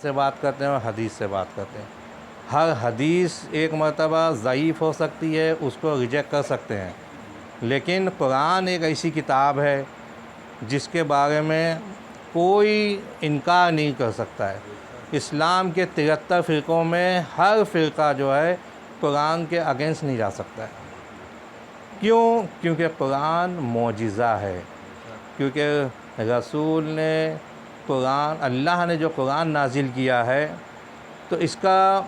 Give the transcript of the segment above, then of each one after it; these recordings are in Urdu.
سے بات کرتے ہیں اور حدیث سے بات کرتے ہیں. ہر حدیث ایک مرتبہ ضعیف ہو سکتی ہے، اس کو ریجیکٹ کر سکتے ہیں، لیکن قرآن ایک ایسی کتاب ہے جس کے بارے میں کوئی انکار نہیں کر سکتا ہے. اسلام کے 73 فرقوں میں ہر فرقہ جو ہے قرآن کے اگینسٹ نہیں جا سکتا ہے. کیوں؟ کیونکہ قرآن معجزہ ہے. کیونکہ رسول نے قرآن، اللہ نے جو قرآن نازل کیا ہے تو اس کا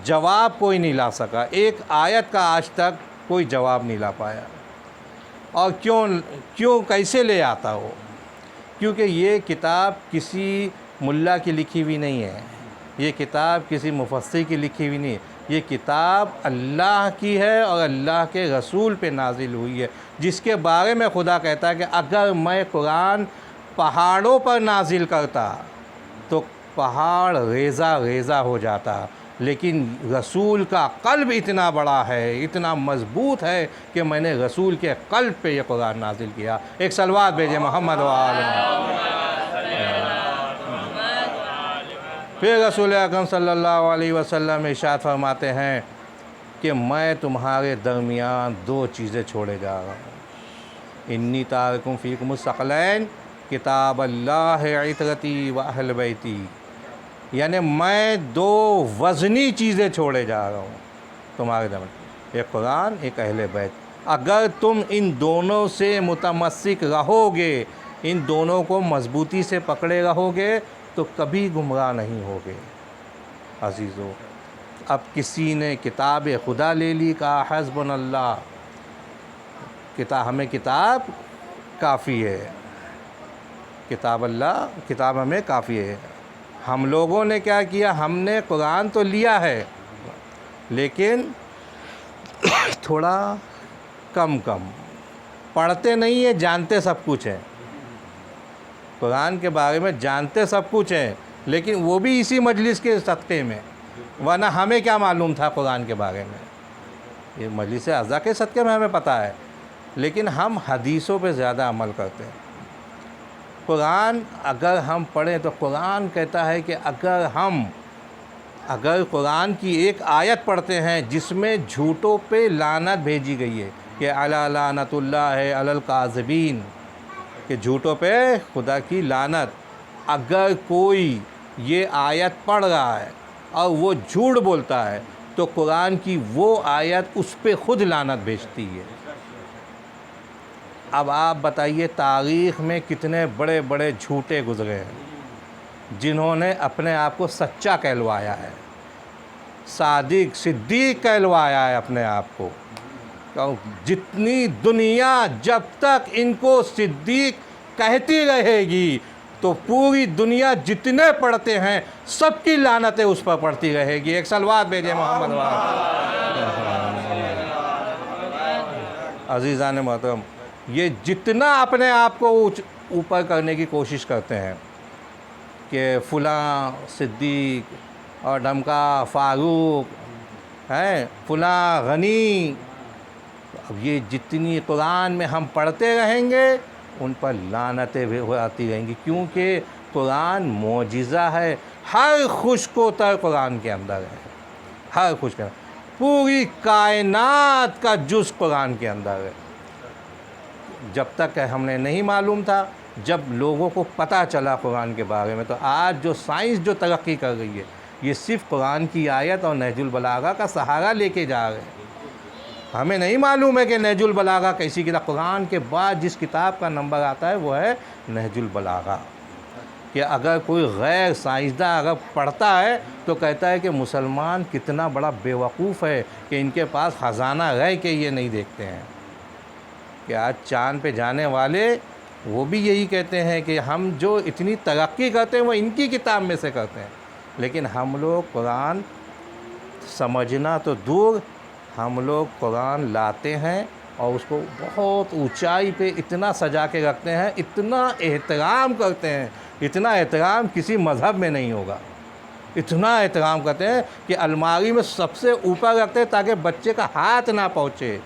جواب کوئی نہیں لا سکا. ایک آیت کا آج تک کوئی جواب نہیں لا پایا. اور کیوں کیسے لے آتا ہو؟ کیونکہ یہ کتاب کسی ملا کی لکھی ہوئی نہیں ہے، یہ کتاب کسی مفسر کی لکھی ہوئی نہیں ہے، یہ کتاب اللہ کی ہے اور اللہ کے رسول پہ نازل ہوئی ہے، جس کے بارے میں خدا کہتا ہے کہ اگر میں قرآن پہاڑوں پر نازل کرتا تو پہاڑ ریزہ ریزہ ہو جاتا، لیکن رسول کا قلب اتنا بڑا ہے، اتنا مضبوط ہے کہ میں نے رسول کے قلب پہ یہ قرآن نازل کیا. ایک صلوات بھیجے محمد و آل محمد. پھر رسول اکرم صلی اللہ علیہ وسلم ارشاد فرماتے ہیں کہ میں تمہارے درمیان دو چیزیں چھوڑے جا رہا ہوں. انی تارکم فیکم الثقلین کتاب اللہ عترتی و اہل بیتی. یعنی میں دو وزنی چیزیں چھوڑے جا رہا ہوں تمہارے درمیان، ایک قرآن، ایک اہل بیت. اگر تم ان دونوں سے متمسک رہو گے، ان دونوں کو مضبوطی سے پکڑے رہو گے تو کبھی گمراہ نہیں ہوگے. عزیزو، اب کسی نے کتاب خدا لے لی، کہا حسبنا اللہ، ہمیں کتاب کافی ہے، کتاب اللہ، کتاب ہمیں کافی ہے. ہم لوگوں نے کیا کیا؟ ہم نے قرآن تو لیا ہے لیکن تھوڑا کم پڑھتے نہیں ہیں، جانتے سب کچھ ہیں. قرآن کے بارے میں جانتے سب کچھ ہیں لیکن وہ بھی اسی مجلس کے صدقے میں، ورنہ ہمیں کیا معلوم تھا قرآن کے بارے میں؟ یہ مجلس اعضاء کے صدقے میں ہمیں پتہ ہے، لیکن ہم حدیثوں پہ زیادہ عمل کرتے ہیں. قرآن اگر ہم پڑھیں تو قرآن کہتا ہے کہ اگر قرآن کی ایک آیت پڑھتے ہیں جس میں جھوٹوں پہ لعنت بھیجی گئی ہے کہ الا لعنت اللہ علی الکاذبین، کہ جھوٹوں پہ خدا کی لعنت، اگر کوئی یہ آیت پڑھ رہا ہے اور وہ جھوٹ بولتا ہے تو قرآن کی وہ آیت اس پہ خود لعنت بھیجتی ہے. اب آپ بتائیے تاریخ میں کتنے بڑے بڑے جھوٹے گزرے ہیں جنہوں نے اپنے آپ کو سچا کہلوایا ہے، صادق صدیق کہلوایا ہے اپنے آپ کو. جتنی دنیا جب تک ان کو صدیق کہتی رہے گی تو پوری دنیا جتنے پڑھتے ہیں سب کی لعنتیں اس پر پڑتی رہے گی. ایک صلوات بھیجے محمد. عزیزان محترم، یہ جتنا اپنے آپ کو اوپر کرنے کی کوشش کرتے ہیں کہ فلاں صدیق اور ڈھمکا فاروق ہیں، فلاں غنی، اب یہ جتنی قرآن میں ہم پڑھتے رہیں گے ان پر لعنتیں بھی آتی رہیں گی، کیونکہ قرآن معجزہ ہے. ہر خشک و تر قرآن کے اندر ہے، ہر خشک، پوری کائنات کا جز قرآن کے اندر ہے. جب تک ہم نے نہیں معلوم تھا، جب لوگوں کو پتہ چلا قرآن کے بارے میں، تو آج جو سائنس جو ترقی کر رہی ہے یہ صرف قرآن کی آیت اور نہج البلاغہ کا سہارا لے کے جا رہے ہیں. ہمیں نہیں معلوم ہے کہ نہج البلاغہ کیسی کتاب. قرآن کے بعد جس کتاب کا نمبر آتا ہے وہ ہے نہج البلاغہ. کہ اگر کوئی غیر سائنسداں اگر پڑھتا ہے تو کہتا ہے کہ مسلمان کتنا بڑا بیوقوف ہے کہ ان کے پاس خزانہ رہ کے یہ نہیں دیکھتے ہیں. کہ آج چاند پہ جانے والے وہ بھی یہی کہتے ہیں کہ ہم جو اتنی ترقی کرتے ہیں وہ ان کی کتاب میں سے کرتے ہیں، لیکن ہم لوگ قرآن سمجھنا تو دور، ہم لوگ قرآن لاتے ہیں اور اس کو بہت اونچائی پہ اتنا سجا کے رکھتے ہیں، اتنا احترام کرتے ہیں، اتنا احترام کسی مذہب میں نہیں ہوگا. اتنا احترام کرتے ہیں کہ الماری میں سب سے اوپر رکھتے ہیں تاکہ بچے کا ہاتھ نہ پہنچے.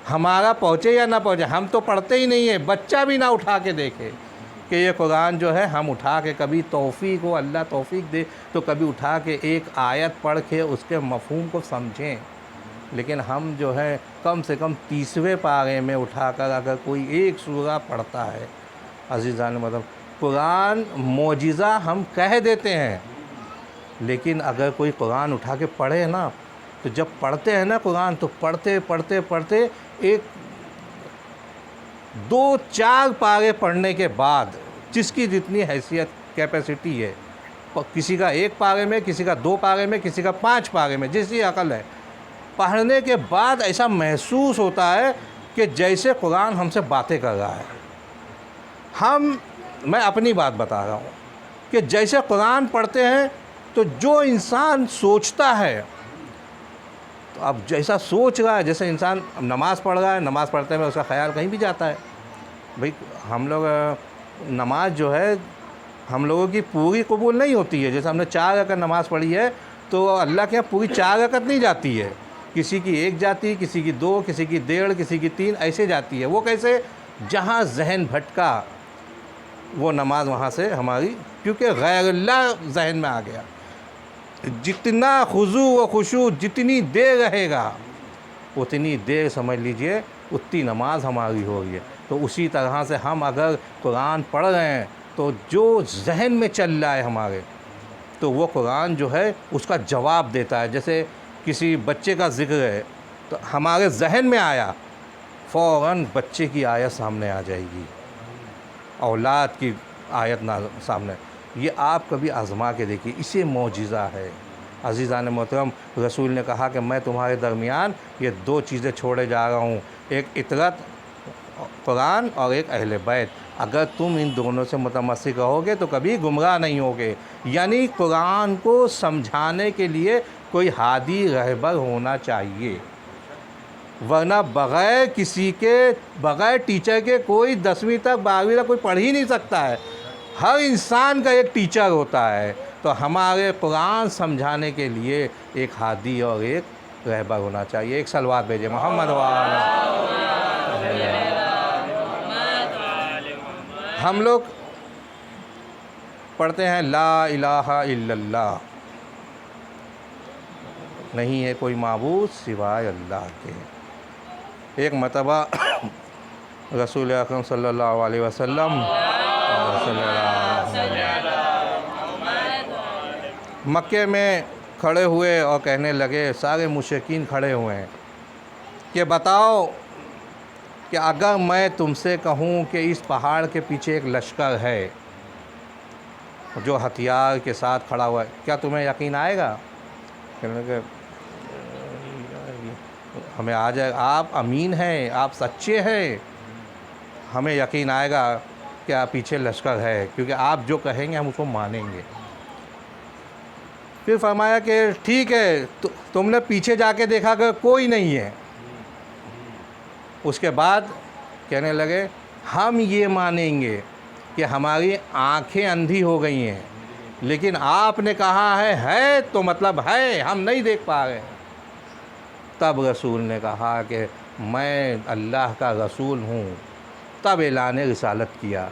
ہمارا پہنچے یا نہ پہنچے، ہم تو پڑھتے ہی نہیں ہیں، بچہ بھی نہ اٹھا کے دیکھے کہ یہ قرآن جو ہے ہم اٹھا کے کبھی توفیق ہو، اللہ توفیق دے تو کبھی اٹھا کے ایک آیت پڑھ کے اس کے مفہوم کو سمجھیں، لیکن ہم جو ہے کم سے کم 30ویں پارے میں اٹھا کر اگر کوئی ایک سورہ پڑھتا ہے، عزیزان مطلب قرآن معجزہ ہم کہہ دیتے ہیں، لیکن اگر کوئی قرآن اٹھا کے پڑھے نا تو جب پڑھتے ہیں نا قرآن تو پڑھتے پڑھتے پڑھتے ایک 2-4 پارے پڑھنے کے بعد جس کی جتنی حیثیت کیپیسٹی ہے، کسی کا 1 پارے میں، کسی کا 2 پارے میں، کسی کا 5 پارے میں، جس کی عقل ہے، پڑھنے کے بعد ایسا محسوس ہوتا ہے کہ جیسے قرآن ہم سے باتیں کر رہا ہے۔ میں اپنی بات بتا رہا ہوں کہ جیسے قرآن پڑھتے ہیں تو جو انسان سوچتا ہے، تو اب جیسا سوچ رہا ہے، جیسے انسان نماز پڑھ رہا ہے، نماز پڑھتے میں اس کا خیال کہیں بھی جاتا ہے۔ بھئی ہم لوگ نماز جو ہے ہم لوگوں کی پوری قبول نہیں ہوتی ہے، جیسے ہم نے 4 رکعت نماز پڑھی ہے تو اللہ کے یہاں پوری 4 رکعت نہیں جاتی ہے، کسی کی 1 جاتی، کسی کی 2، کسی کی 1.5، کسی کی 3، ایسے جاتی ہے۔ وہ کیسے؟ جہاں ذہن بھٹکا وہ نماز وہاں سے ہماری، کیونکہ غیر اللہ ذہن میں آ گیا۔ جتنا خضوع و خشوع جتنی دیر رہے گا اتنی دیر سمجھ لیجئے اتنی نماز ہماری ہو رہی ہے۔ تو اسی طرح سے ہم اگر قرآن پڑھ رہے ہیں تو جو ذہن میں چل رہا ہے ہمارے، تو وہ قرآن جو ہے اس کا جواب دیتا ہے۔ جیسے کسی بچے کا ذکر ہے تو ہمارے ذہن میں آیا، فوراً بچے کی آیت سامنے آ جائے گی، اولاد کی آیت سامنے۔ یہ آپ کبھی آزما کے دیکھیے، اسے معجزہ ہے۔ عزیزان محترم، رسول نے کہا کہ میں تمہارے درمیان یہ 2 چیزیں چھوڑے جا رہا ہوں، ایک اطرت قرآن اور ایک اہل بیت۔ اگر تم ان دونوں سے متمسک رہو گے تو کبھی گمراہ نہیں ہوگے۔ یعنی قرآن کو سمجھانے کے لیے کوئی ہادی رہبر ہونا چاہیے، ورنہ بغیر ٹیچر کے کوئی 10ویں تک 12ویں تک کوئی پڑھ ہی نہیں سکتا ہے۔ ہر انسان کا ایک ٹیچر ہوتا ہے، تو ہمارے قرآن سمجھانے کے لیے ایک ہادی اور ایک رہبر ہونا چاہیے۔ ایک صلوات بھیجے محمد ہم لوگ پڑھتے ہیں لا الہ الا اللہ، نہیں ہے کوئی معبود سوائے اللہ کے۔ ایک مرتبہ رسول اکرم صلی اللہ علیہ وسلم مکے میں کھڑے ہوئے اور کہنے لگے، سارے مشرکین کھڑے ہوئے ہیں، کہ بتاؤ کہ اگر میں تم سے کہوں کہ اس پہاڑ کے پیچھے ایک لشکر ہے جو ہتھیار کے ساتھ کھڑا ہوا ہے، کیا تمہیں یقین آئے گا؟ کہنے لگے ہمیں آ جائے، آپ امین ہیں، آپ سچے ہیں، ہمیں یقین آئے گا کہ آپ پیچھے لشکر ہے، کیونکہ آپ جو کہیں گے ہم اس کو مانیں گے۔ پھر فرمایا کہ ٹھیک ہے، تم نے پیچھے جا کے دیکھا کہ کوئی نہیں ہے۔ اس کے بعد کہنے لگے ہم یہ مانیں گے کہ ہماری آنکھیں اندھی ہو گئی ہیں، لیکن آپ نے کہا ہے تو مطلب ہے، ہم نہیں دیکھ پا رہے۔ تب رسول نے کہا کہ میں اللہ کا رسول ہوں، تب اعلان رسالت کیا۔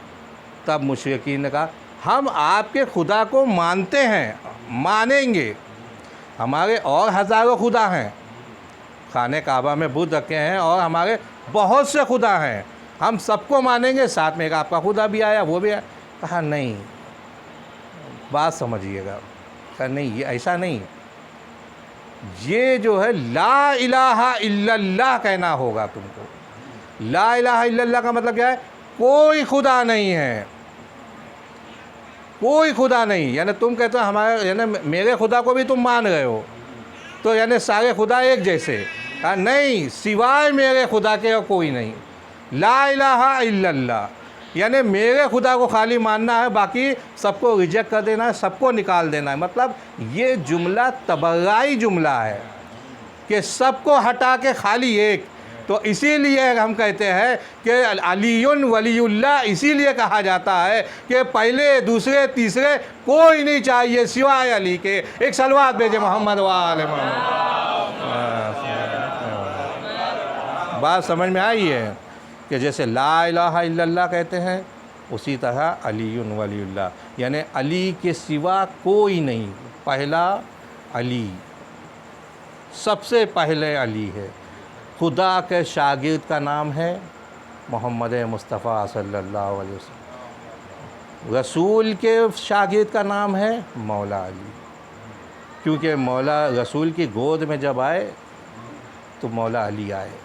تب مشرکین نے کہا ہم آپ کے خدا کو مانتے ہیں، مانیں گے، ہمارے اور ہزاروں خدا ہیں، خانہ کعبہ میں بت رکھے ہیں اور ہمارے بہت سے خدا ہیں، ہم سب کو مانیں گے، ساتھ میں ایک آپ کا خدا بھی آیا، وہ بھی آیا۔ کہا نہیں، بات سمجھیے گا، کہا نہیں، یہ ایسا نہیں، یہ جو ہے لا الہ الا اللہ کہنا ہوگا تم کو۔ لا الہ الا اللہ کا مطلب کیا ہے؟ کوئی خدا نہیں ہے، کوئی خدا نہیں۔ یعنی تم کہتے ہو ہمارے، یعنی میرے خدا کو بھی تم مان رہے ہو، تو یعنی سارے خدا ایک جیسے؟ کہا نہیں، سوائے میرے خدا کے اور کوئی نہیں۔ لا الہ الا اللہ یعنی میرے خدا کو خالی ماننا ہے، باقی سب کو ریجیکٹ کر دینا ہے، سب کو نکال دینا ہے۔ مطلب یہ جملہ تبرعی جملہ ہے کہ سب کو ہٹا کے خالی ایک۔ تو اسی لیے ہم کہتے ہیں کہ علی ولی اللہ اسی لیے کہا جاتا ہے کہ پہلے دوسرے تیسرے کوئی نہیں چاہیے سوائے علی کے۔ ایک صلوات بھیجے محمد وآل محمد۔ بات سمجھ میں آئی ہے کہ جیسے لا الہ الا اللہ کہتے ہیں، اسی طرح علی ولی اللہ، یعنی علی کے سوا کوئی نہیں، پہلا علی، سب سے پہلے علی ہے۔ خدا کے شاگرد کا نام ہے محمد مصطفیٰ صلی اللہ علیہ وسلم، رسول کے شاگرد کا نام ہے مولا علی، کیونکہ مولا رسول کی گود میں جب آئے تو مولا علی آئے،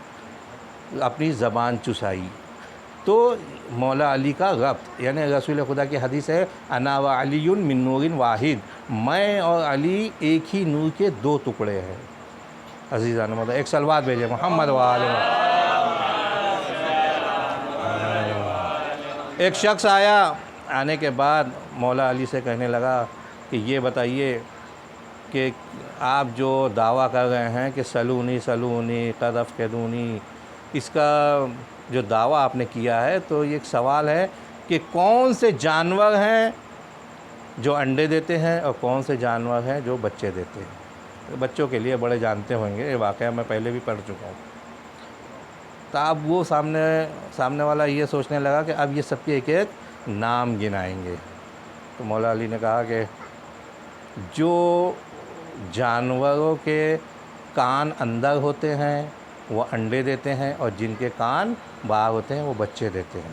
اپنی زبان چسائی، تو مولا علی کا ربط، یعنی رسول خدا کی حدیث ہے انا و علی من نور واحد، میں اور علی ایک ہی نور کے دو ٹکڑے ہیں۔ عزیزان محترم، ایک صلوات بھیجے محمد و آل محمد۔ ایک شخص آیا، آنے کے بعد مولا علی سے کہنے لگا کہ یہ بتائیے کہ آپ جو دعویٰ کر رہے ہیں کہ سلونی سلونی قد افقدونی، اس کا جو دعویٰ آپ نے کیا ہے، تو یہ ایک سوال ہے کہ کون سے جانور ہیں جو انڈے دیتے ہیں اور کون سے جانور ہیں جو بچے دیتے ہیں؟ بچوں کے لیے بڑے جانتے ہوں گے، یہ واقعہ میں پہلے بھی پڑھ چکا ہوں۔ تو اب وہ سامنے والا یہ سوچنے لگا کہ اب یہ سب کے ایک ایک نام گنائیں گے، تو مولا علی نے کہا کہ جو جانوروں کے کان اندر ہوتے ہیں وہ انڈے دیتے ہیں، اور جن کے کان باہر ہوتے ہیں وہ بچے دیتے ہیں۔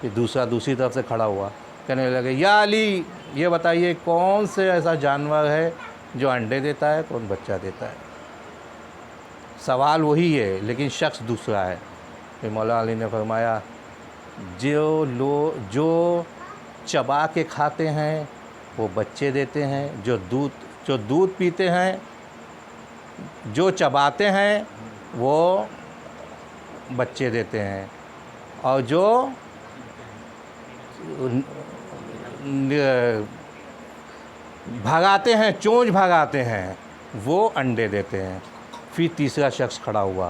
پھر دوسری طرف سے کھڑا ہوا، کہنے لگے یا علی یہ بتائیے کون سے ایسا جانور ہے جو انڈے دیتا ہے، کون بچہ دیتا ہے؟ سوال وہی ہے لیکن شخص دوسرا ہے۔ پھر مولا علی نے فرمایا جو چبا کے کھاتے ہیں وہ بچے دیتے ہیں، جو دودھ پیتے ہیں، جو چباتے ہیں وہ بچے دیتے ہیں، اور جو بھگاتے ہیں، چونچ بھگاتے ہیں، وہ انڈے دیتے ہیں۔ پھر تیسرا شخص کھڑا ہوا،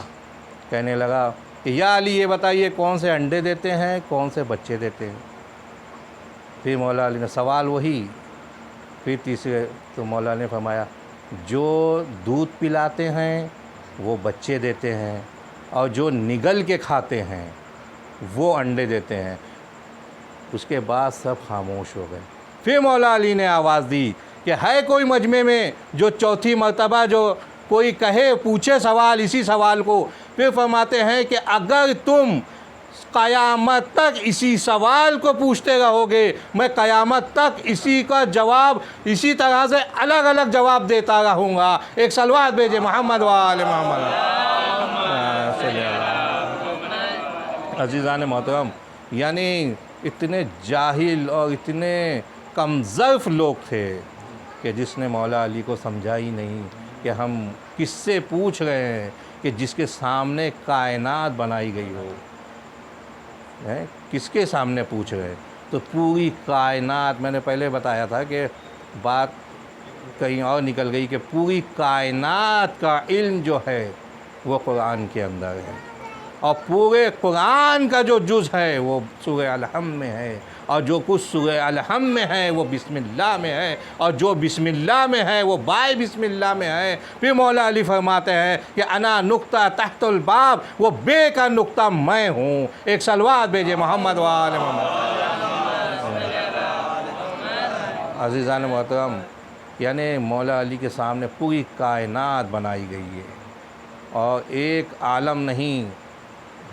کہنے لگا کہ یا علی یہ بتائیے کون سے انڈے دیتے ہیں، کون سے بچے دیتے ہیں؟ پھر مولا علی نے سوال وہی، پھر تیسرے تو مولا نے فرمایا جو دودھ پلاتے ہیں وہ بچے دیتے ہیں، اور جو نگل کے کھاتے ہیں وہ انڈے دیتے ہیں۔ اس کے بعد سب خاموش ہو گئے۔ پھر مولا علی نے آواز دی کہ ہے کوئی مجمع میں جو چوتھی مرتبہ جو کوئی پوچھے سوال اسی سوال کو؟ پھر فرماتے ہیں کہ اگر تم قیامت تک اسی سوال کو پوچھتے رہو گے، میں قیامت تک اسی کا جواب اسی طرح سے الگ الگ جواب دیتا رہوں گا۔ ایک صلوات بھیجے محمد و آل محمد۔ عزیزان محترم، یعنی اتنے جاہل اور اتنے کم ظرف لوگ تھے کہ جس نے مولا علی کو سمجھا ہی نہیں کہ ہم کس سے پوچھ رہے ہیں کہ جس کے سامنے کائنات بنائی گئی ہو، کس کے سامنے پوچھ رہے ہیں؟ تو پوری کائنات، میں نے پہلے بتایا تھا کہ بات کہیں اور نکل گئی، کہ پوری کائنات کا علم جو ہے وہ قرآن کے اندر ہے، اور پورے قرآن کا جو جز ہے وہ سورہ الحمد میں ہے، اور جو کچھ سورہ الحمد میں ہے وہ بسم اللہ میں ہے، اور جو بسم اللہ میں ہے وہ بائے بسم اللہ میں ہے۔ پھر مولا علی فرماتے ہیں کہ انا نقطہ تحت الباب، وہ بے کا نقطہ میں ہوں۔ ایک صلوات بھیجے محمد و آل محمد۔ عزیزان محترم، یعنی مولا علی کے سامنے پوری کائنات بنائی گئی ہے، اور ایک عالم نہیں،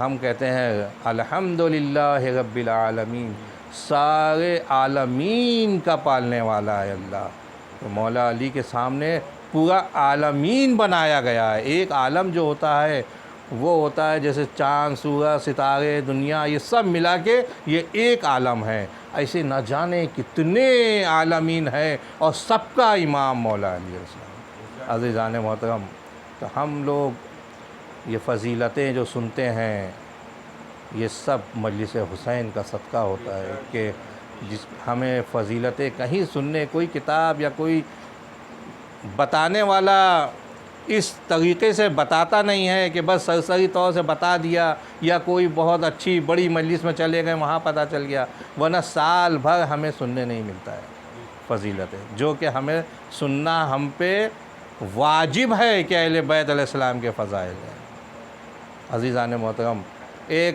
ہم کہتے ہیں الحمدللہ رب العالمین، سارے عالمین کا پالنے والا ہے اللہ۔ تو مولا علی کے سامنے پورا عالمین بنایا گیا ہے۔ ایک عالم جو ہوتا ہے وہ ہوتا ہے جیسے چاند، سورج، ستارے، دنیا، یہ سب ملا کے یہ ایک عالم ہے۔ ایسے نہ جانے کتنے عالمین ہیں، اور سب کا امام مولا علی السلام۔ عزیزان محترم، تو ہم لوگ یہ فضیلتیں جو سنتے ہیں یہ سب مجلس حسین کا صدقہ ہوتا ہے، کہ جس ہمیں فضیلتیں کہیں سننے، کوئی کتاب یا کوئی بتانے والا اس طریقے سے بتاتا نہیں ہے کہ بس سرسری طور سے بتا دیا، یا کوئی بہت اچھی بڑی مجلس میں چلے گئے وہاں پتہ چل گیا، ورنہ سال بھر ہمیں سننے نہیں ملتا ہے فضیلتیں، جو کہ ہمیں سننا ہم پہ واجب ہے کہ اہل بیت علیہ السلام کے فضائل ہیں۔ عزیزان محترم، ایک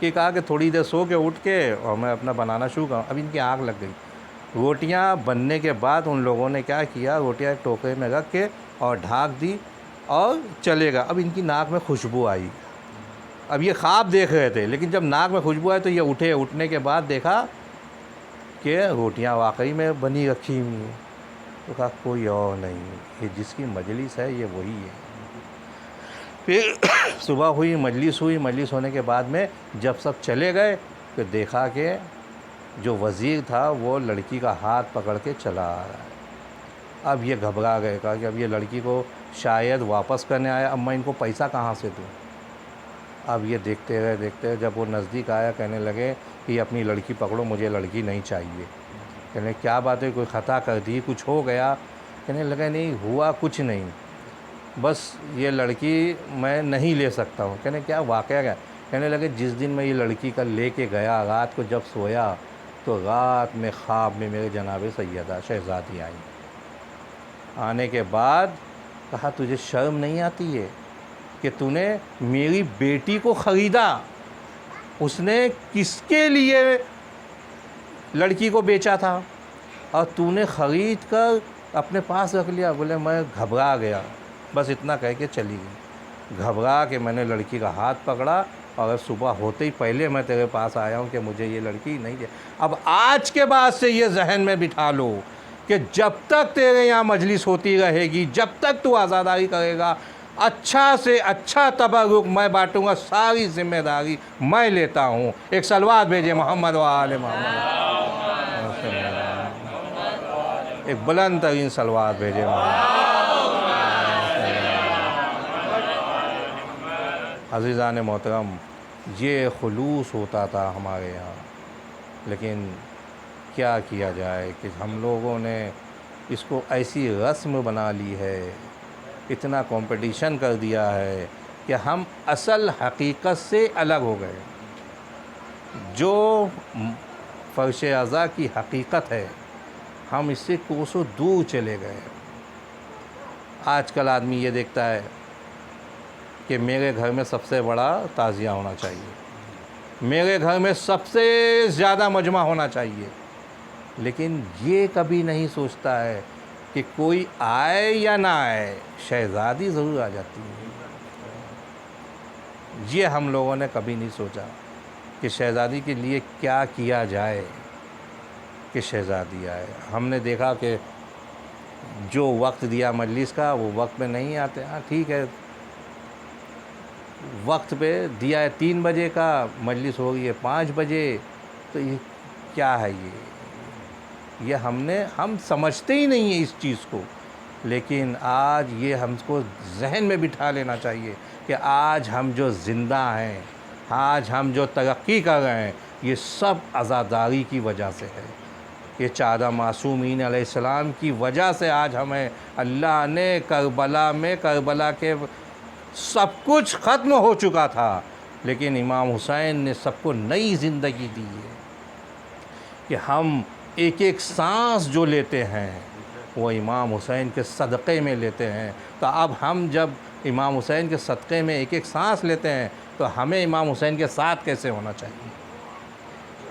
کہ کہا کہ تھوڑی دیر سو کے اٹھ کے اور میں اپنا بنانا شروع کروں. اب ان کی آنکھ لگ گئی. روٹیاں بننے کے بعد ان لوگوں نے کیا کیا, روٹیاں ایک ٹوکرے میں رکھ کے اور ڈھانک دی اور چلے گا. اب ان کی ناک میں خوشبو آئی. اب یہ خواب دیکھ رہے تھے, لیکن جب ناک میں خوشبو آئی تو یہ اٹھے. اٹھنے کے بعد دیکھا کہ روٹیاں واقعی میں بنی رکھی ہوئی ہیں. تو کہا کوئی اور نہیں, یہ جس کی مجلس ہے یہ وہی ہے. پھر صبح ہوئی, مجلس ہوئی. مجلس ہونے کے بعد میں جب سب چلے گئے تو دیکھا کہ جو وزیر تھا وہ لڑکی کا ہاتھ پکڑ کے چلا آ رہا ہے. اب یہ گھبرا گئے, کہا کہ اب یہ لڑکی کو شاید واپس کرنے آیا, اب میں ان کو پیسہ کہاں سے دوں. اب یہ دیکھتے رہے. جب وہ نزدیک آیا کہنے لگے کہ یہ اپنی لڑکی پکڑو, مجھے لڑکی نہیں چاہیے. کہنے کیا بات ہے, کوئی خطا کر دی, کچھ ہو گیا؟ کہنے لگے نہیں ہوا کچھ نہیں, بس یہ لڑکی میں نہیں لے سکتا ہوں. کہنے کیا واقعہ کیا؟ کہنے لگے جس دن میں یہ لڑکی کا لے کے گیا, رات کو جب سویا تو رات میں خواب میں میرے جناب سیدہ شہزادی آئی. آنے کے بعد کہا تجھے شرم نہیں آتی ہے کہ تو نے میری بیٹی کو خریدا؟ اس نے کس کے لیے لڑکی کو بیچا تھا اور تو نے خرید کر اپنے پاس رکھ لیا. بولے میں گھبرا گیا, بس اتنا کہہ کے چلی گئی. گھبرا کے میں نے لڑکی کا ہاتھ پکڑا اور صبح ہوتے ہی پہلے میں تیرے پاس آیا ہوں کہ مجھے یہ لڑکی نہیں دے. اب آج کے بعد سے یہ ذہن میں بٹھا لو کہ جب تک تیرے یہاں مجلس ہوتی رہے گی, جب تک تو عزاداری کرے گا, اچھا سے اچھا تبرک میں بانٹوں گا, ساری ذمہ داری میں لیتا ہوں. ایک صلوات بھیجے محمد و آل محمد. ایک بلند ترین صلوات بھیجے محمد. عزیزان محترم, یہ خلوص ہوتا تھا ہمارے یہاں, لیکن کیا کیا جائے کہ ہم لوگوں نے اس کو ایسی رسم بنا لی ہے, اتنا کمپٹیشن کر دیا ہے کہ ہم اصل حقیقت سے الگ ہو گئے. جو فرش عزا کی حقیقت ہے ہم اس سے کوسوں دور چلے گئے. آج کل آدمی یہ دیکھتا ہے کہ میرے گھر میں سب سے بڑا تعزیہ ہونا چاہیے, میرے گھر میں سب سے زیادہ مجمع ہونا چاہیے, لیکن یہ کبھی نہیں سوچتا ہے کہ کوئی آئے یا نہ آئے شہزادی ضرور آ جاتی ہے. یہ ہم لوگوں نے کبھی نہیں سوچا کہ شہزادی کے لیے کیا کیا جائے کہ شہزادی آئے. ہم نے دیکھا کہ جو وقت دیا مجلس کا وہ وقت میں نہیں آتے. ہاں ٹھیک ہے, وقت پہ دیا ہے 3 بجے کا, مجلس ہو گئی ہے 5 بجے, تو یہ کیا ہے؟ یہ ہم سمجھتے ہی نہیں ہیں اس چیز کو. لیکن آج یہ ہم کو ذہن میں بٹھا لینا چاہیے کہ آج ہم جو زندہ ہیں, آج ہم جو ترقی کر رہے ہیں, یہ سب عزاداری کی وجہ سے ہے. یہ 14 معصومین علیہ السلام کی وجہ سے آج ہمیں اللہ نے کربلا کے سب کچھ ختم ہو چکا تھا, لیکن امام حسین نے سب کو نئی زندگی دی ہے کہ ہم ایک ایک سانس جو لیتے ہیں وہ امام حسین کے صدقے میں لیتے ہیں. تو اب ہم جب امام حسین کے صدقے میں ایک ایک سانس لیتے ہیں تو ہمیں امام حسین کے ساتھ کیسے ہونا چاہیے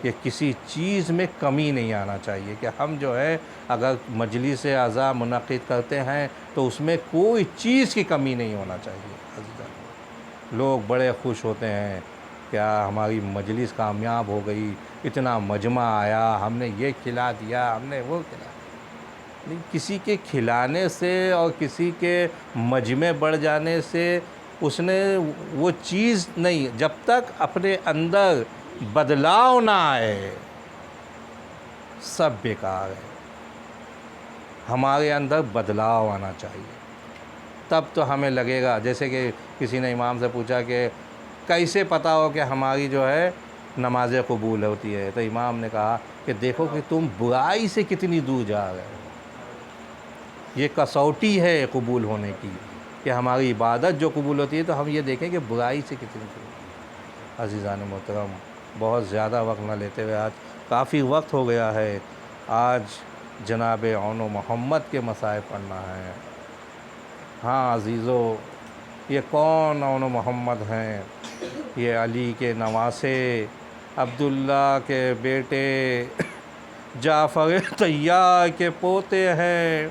کہ کسی چیز میں کمی نہیں آنا چاہیے. کہ ہم جو ہے اگر مجلس عزا منعقد کرتے ہیں تو اس میں کوئی چیز کی کمی نہیں ہونا چاہیے. لوگ بڑے خوش ہوتے ہیں کیا ہماری مجلس کامیاب ہو گئی, اتنا مجمع آیا, ہم نے یہ کھلا دیا, ہم نے وہ کھلا. نہیں, کسی کے کھلانے سے اور کسی کے مجمع بڑھ جانے سے اس نے وہ چیز نہیں, جب تک اپنے اندر بدلاؤ نہ آئے سب بیکار ہے. ہمارے اندر بدلاؤ آنا چاہیے, تب تو ہمیں لگے گا. جیسے کہ کسی نے امام سے پوچھا کہ کیسے پتہ ہو کہ ہماری جو ہے نمازیں قبول ہوتی ہے, تو امام نے کہا کہ دیکھو کہ تم برائی سے کتنی دور جا رہے ہو. یہ کسوٹی ہے قبول ہونے کی کہ ہماری عبادت جو قبول ہوتی ہے تو ہم یہ دیکھیں کہ برائی سے کتنی دور. عزیزان محترم, بہت زیادہ وقت نہ لیتے ہوئے, آج کافی وقت ہو گیا ہے. آج جناب عون و محمد کے مسائل پڑھنا ہے. ہاں عزیزو, یہ کون عون و محمد ہیں؟ یہ علی کے نواسے، عبداللہ کے بیٹے، جعفر طیار کے پوتے ہیں۔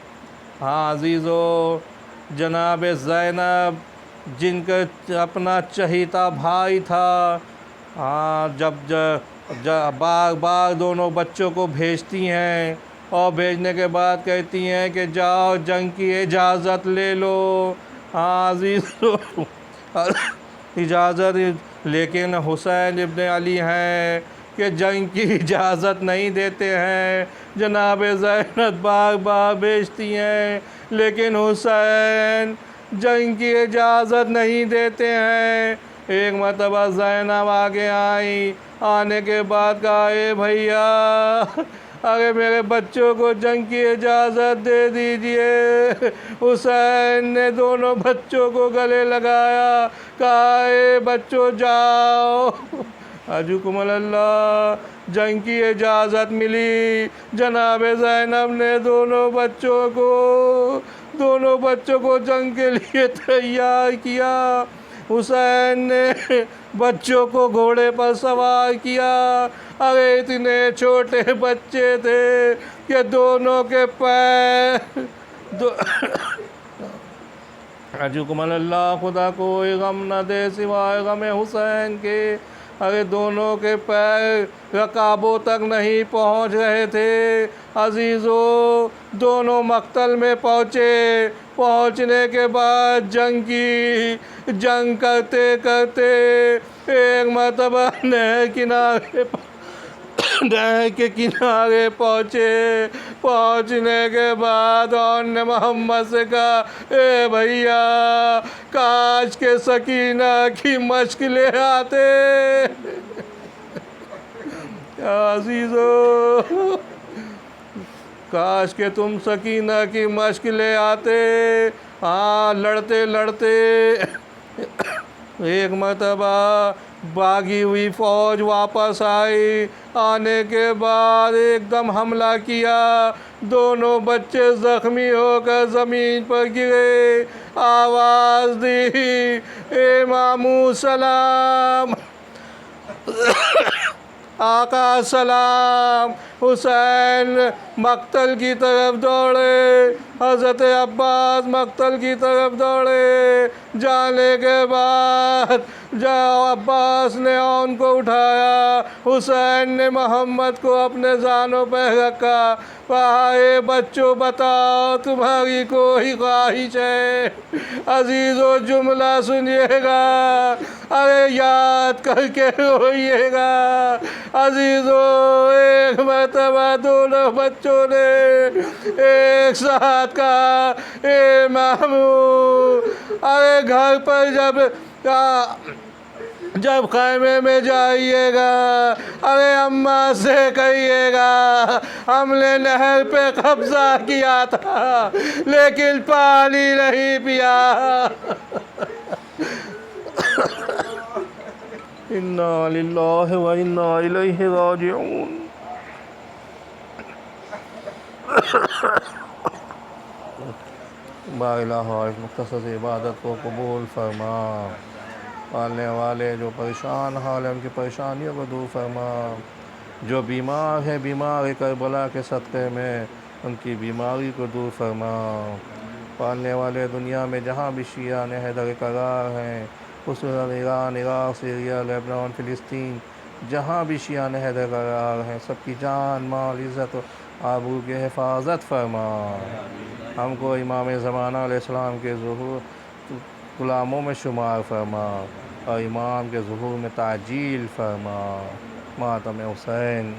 ہاں عزیزو، جناب زینب جن کا اپنا چہیتا بھائی تھا، ہاں جب بار بار دونوں بچوں کو بھیجتی ہیں اور بھیجنے کے بعد کہتی ہیں کہ جاؤ جنگ کی اجازت لے لو۔ ہاں عزیزو اجازت، لیکن حسین ابن علی ہیں کہ جنگ کی اجازت نہیں دیتے ہیں۔ جناب زینب بار بار بھیجتی ہیں لیکن حسین جنگ کی اجازت نہیں دیتے ہیں۔ ایک مرتبہ زینب آگے آئیں، آنے کے بعد کہا اے بھیا، ارے میرے بچوں کو جنگ کی اجازت دے دیجئے۔ حسین نے دونوں بچوں کو گلے لگایا، کہا اے بچوں جاؤ، ارجوکم اللہ، جنگ کی اجازت ملی۔ جناب زینب نے دونوں بچوں کو جنگ کے لیے تیار کیا۔ حسین نے بچوں کو گھوڑے پر سوار کیا۔ ارے اتنے چھوٹے بچے تھے کہ دونوں کے پیر ارجوکم اللہ، خدا کوئی غم نہ دے سوائے غم حسین کے۔ ارے دونوں کے پیر رکابوں تک نہیں پہنچ رہے تھے۔ عزیزو، دونوں مقتل میں پہنچنے کے بعد جنگ کرتے کرتے ایک مرتبہ نہر کے کنارے پہنچنے کے بعد انہوں نے محمد سے کہا اے بھیا، کاش کے سکینہ کی مشق لے آتے۔ عزیزو، کاش کہ تم سکینہ کی مشق لے آتے۔ ہاں لڑتے لڑتے ایک مرتبہ بھاگی ہوئی فوج واپس آئی، آنے کے بعد ایک دم حملہ کیا۔ دونوں بچے زخمی ہو کر زمین پر گرے، آواز دی اے ماموں سلام، آقا سلام۔ حسین مقتل کی طرف دوڑے، حضرت عباس مقتل کی طرف دوڑے۔ جانے کے بعد عباس نے ان کو اٹھایا، حسین نے محمد کو اپنے زانوں پہ رکھا، کہا اے بچوں بتاؤ تمہاری کوئی خواہش ہے؟ عزیزو جملہ سنیے گا، ارے یاد کر کے روئیے گا۔ عزیزو، ایک مرتبہ دونوں بچوں نے ایک ساتھ کہا اے ماموں، ارے گھر پر جب خیمے میں جائیے گا، ارے اماں سے کہیے گا ہم نے نہر پہ قبضہ کیا تھا لیکن پانی نہیں پیا۔ انا للہ و انا الیہ راجعون۔ با الہ اس مختصر عبادت کو قبول فرما، پالنے والے جو پریشان حال ہیں ان کی پریشانیوں کو دور فرما، جو بیمار ہیں بیمار کربلا کے صدقے میں ان کی بیماری کو دور فرما، پالنے والے دنیا میں جہاں بھی شیعہ حیدر قرار ہیں، خصوصاً ایران، عراق، سیریا، لبنان، فلسطین، جہاں بھی شیعہ حیدر قرار ہیں، سب کی جان مال عزت و آبرو کی حفاظت فرما۔ ہم کو امام زمانہ علیہ السلام کے غلاموں میں شمار فرما اور امام کے ظہور میں تعجیل فرما۔ ماتم حسین۔